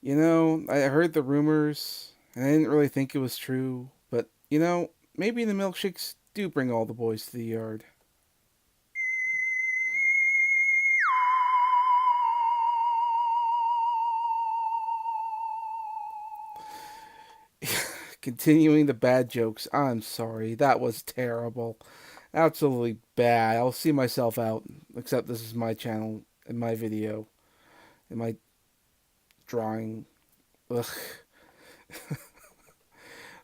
I heard the rumors, and I didn't really think it was true, but, maybe the milkshakes do bring all the boys to the yard. Continuing the bad jokes, I'm sorry. That was terrible. Absolutely bad. I'll see myself out, except this is my channel, in my video, in my drawing. Ugh.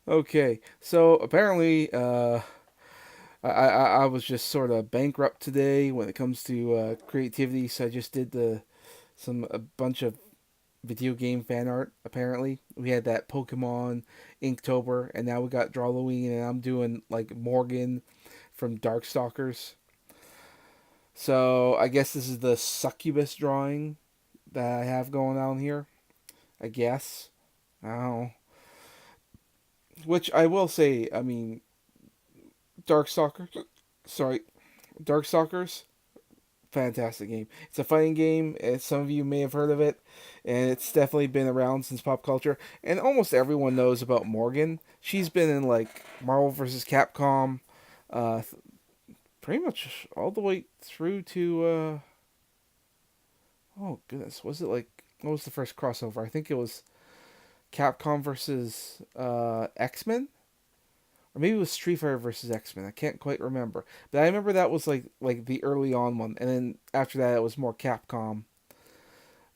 Okay, so apparently, I was just sort of bankrupt today when it comes to creativity, so I just did a bunch of video game fan art. Apparently, we had that Pokemon Inktober, and now we got drawlloween, and I'm doing like Morgan from Darkstalkers. So I guess this is the succubus drawing that I have going on here. I guess. I don't know. Which I will say, I mean, Darkstalkers. Sorry, Darkstalkers. Fantastic game. It's a fighting game. Some of you may have heard of it, and it's definitely been around since pop culture. And almost everyone knows about Morgan. She's been in like Marvel vs. Capcom, uh, pretty much all the way through to. Oh goodness, was it like what was the first crossover? I think it was Capcom versus X-Men, or maybe it was Street Fighter versus X-Men. I can't quite remember, but I remember that was like the early on one, and then after that it was more Capcom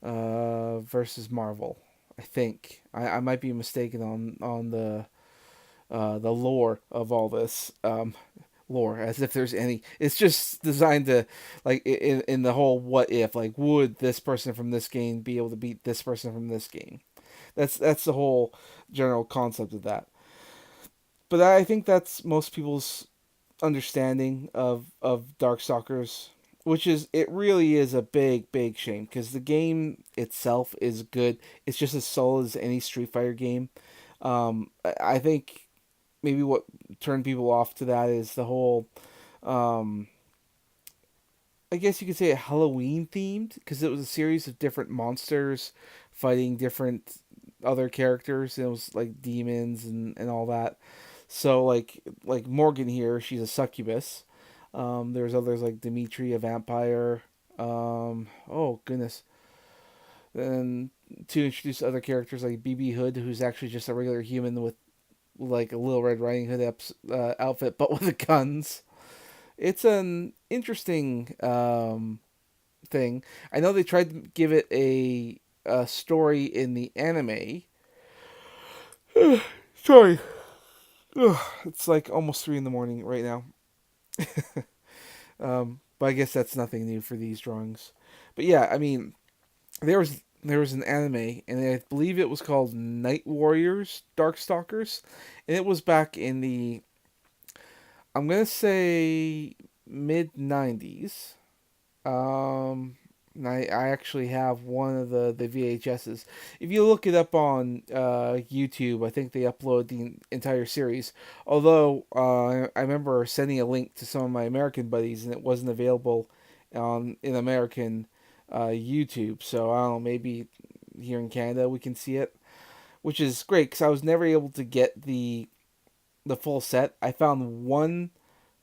versus Marvel. I think I might be mistaken on the lore of all this. Lore, as if there's any. It's just designed to, like, in the whole what if, like, would this person from this game be able to beat this person from this game? That's the whole general concept of that. But I think that's most people's understanding of Darkstalkers, which is it really is a big shame because the game itself is good. It's just as solid as any Street Fighter game. I think maybe what turned people off to that is the whole, um, I guess you could say, Halloween themed because it was a series of different monsters fighting different other characters. And it was like demons and all that. So like Morgan here, she's a succubus. There's others like Dimitri, a vampire. Oh goodness. Then to introduce other characters like BB Hood, who's actually just a regular human with like a Little Red Riding Hood outfit, but with guns. It's an interesting thing. I know they tried to give it a story in the anime. Sorry, it's like almost 3 in the morning right now. But I guess that's nothing new for these drawings. But yeah, I mean, there was an anime, and I believe it was called Night Warriors Darkstalkers, and it was back in the, I'm gonna say, mid 90s. And I actually have one of the VHSs. If you look it up on YouTube, I think they upload the entire series. Although I remember sending a link to some of my American buddies, and it wasn't available in American YouTube. So I don't know, maybe here in Canada we can see it, which is great because I was never able to get the full set. I found one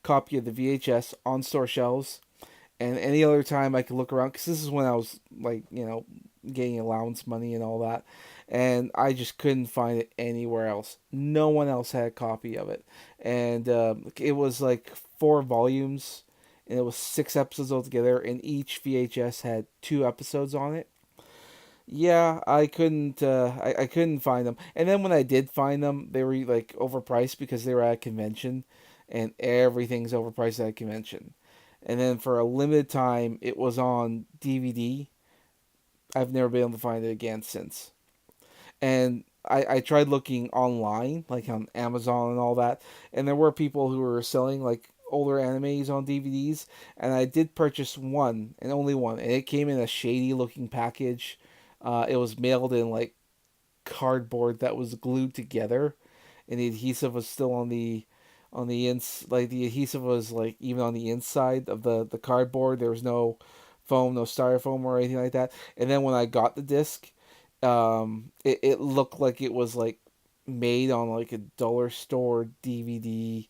copy of the VHS on store shelves, and any other time I could look around because this is when I was like getting allowance money and all that, and I just couldn't find it anywhere else. No one else had a copy of it, and it was like 4 volumes, and it was 6 episodes altogether, and each VHS had 2 episodes on it. Yeah, I couldn't. I couldn't find them, and then when I did find them, they were like overpriced because they were at a convention, and everything's overpriced at a convention. And then for a limited time, it was on DVD. I've never been able to find it again since. And I tried looking online, like on Amazon and all that, and there were people who were selling like older animes on DVDs, and I did purchase one and only one, and it came in a shady looking package. It was mailed in like cardboard that was glued together, and the adhesive was still on the ins like the adhesive was like even on the inside of the cardboard. There was no foam, no styrofoam or anything like that. And then when I got the disc, It looked like it was like made on like a dollar store DVD,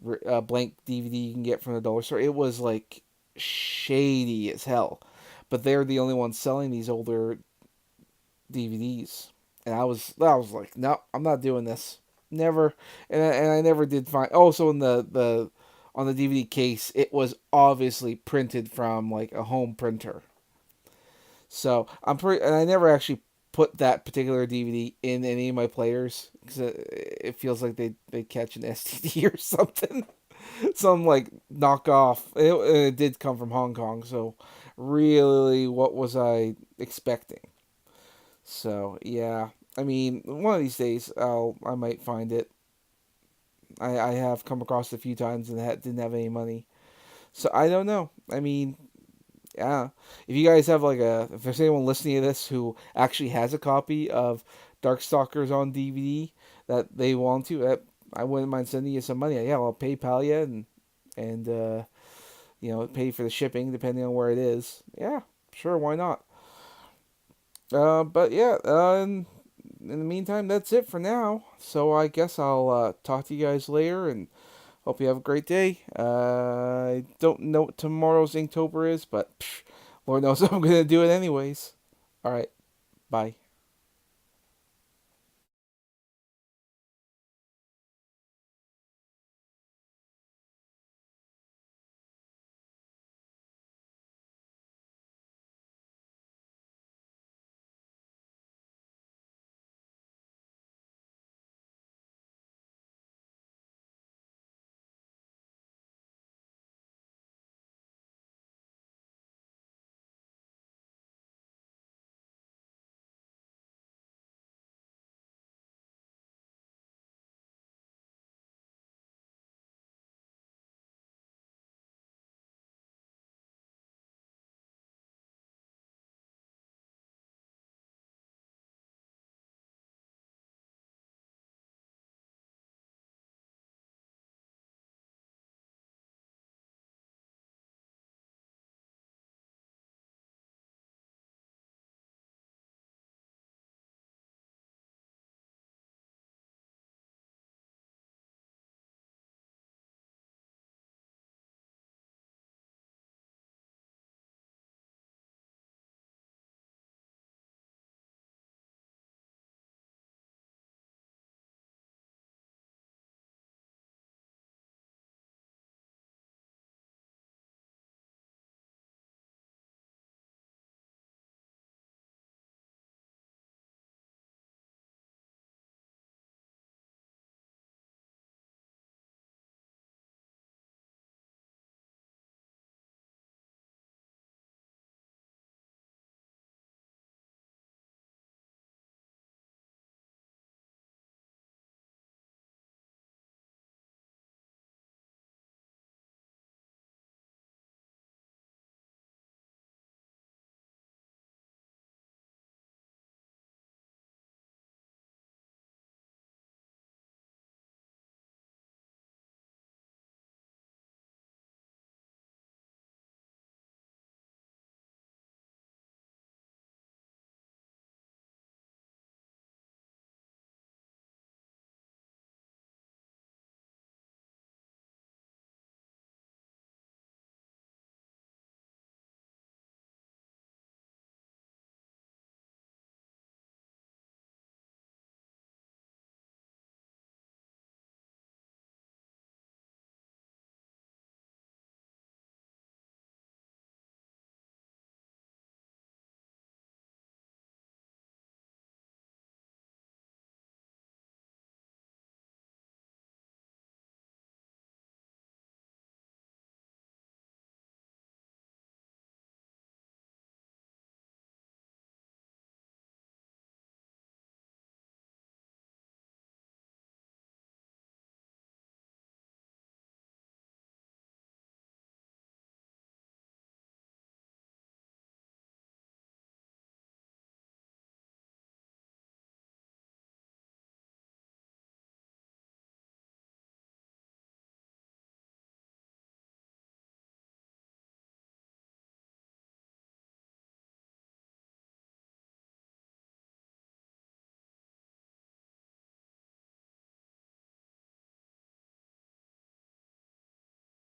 blank DVD you can get from the dollar store. It was like shady as hell, but they're the only ones selling these older DVDs, and I was like, no, I'm not doing this. Never, and I never did find. Also, in the on the DVD case, it was obviously printed from like a home printer. So I'm pretty, and I never actually put that particular DVD in any of my players because it feels like they catch an STD or something, some like knockoff. It did come from Hong Kong, so really, what was I expecting? So yeah, I mean, one of these days I might find it. I have come across it a few times and didn't have any money, so I don't know. I mean, yeah. If you guys have like if there's anyone listening to this who actually has a copy of Darkstalkers on DVD that they want to, I wouldn't mind sending you some money. Yeah, I'll PayPal you and pay for the shipping depending on where it is. Yeah, sure, why not? But yeah, in the meantime, that's it for now. So I guess I'll talk to you guys later and hope you have a great day. I don't know what tomorrow's Inktober is, but Lord knows I'm going to do it anyways. All right. Bye.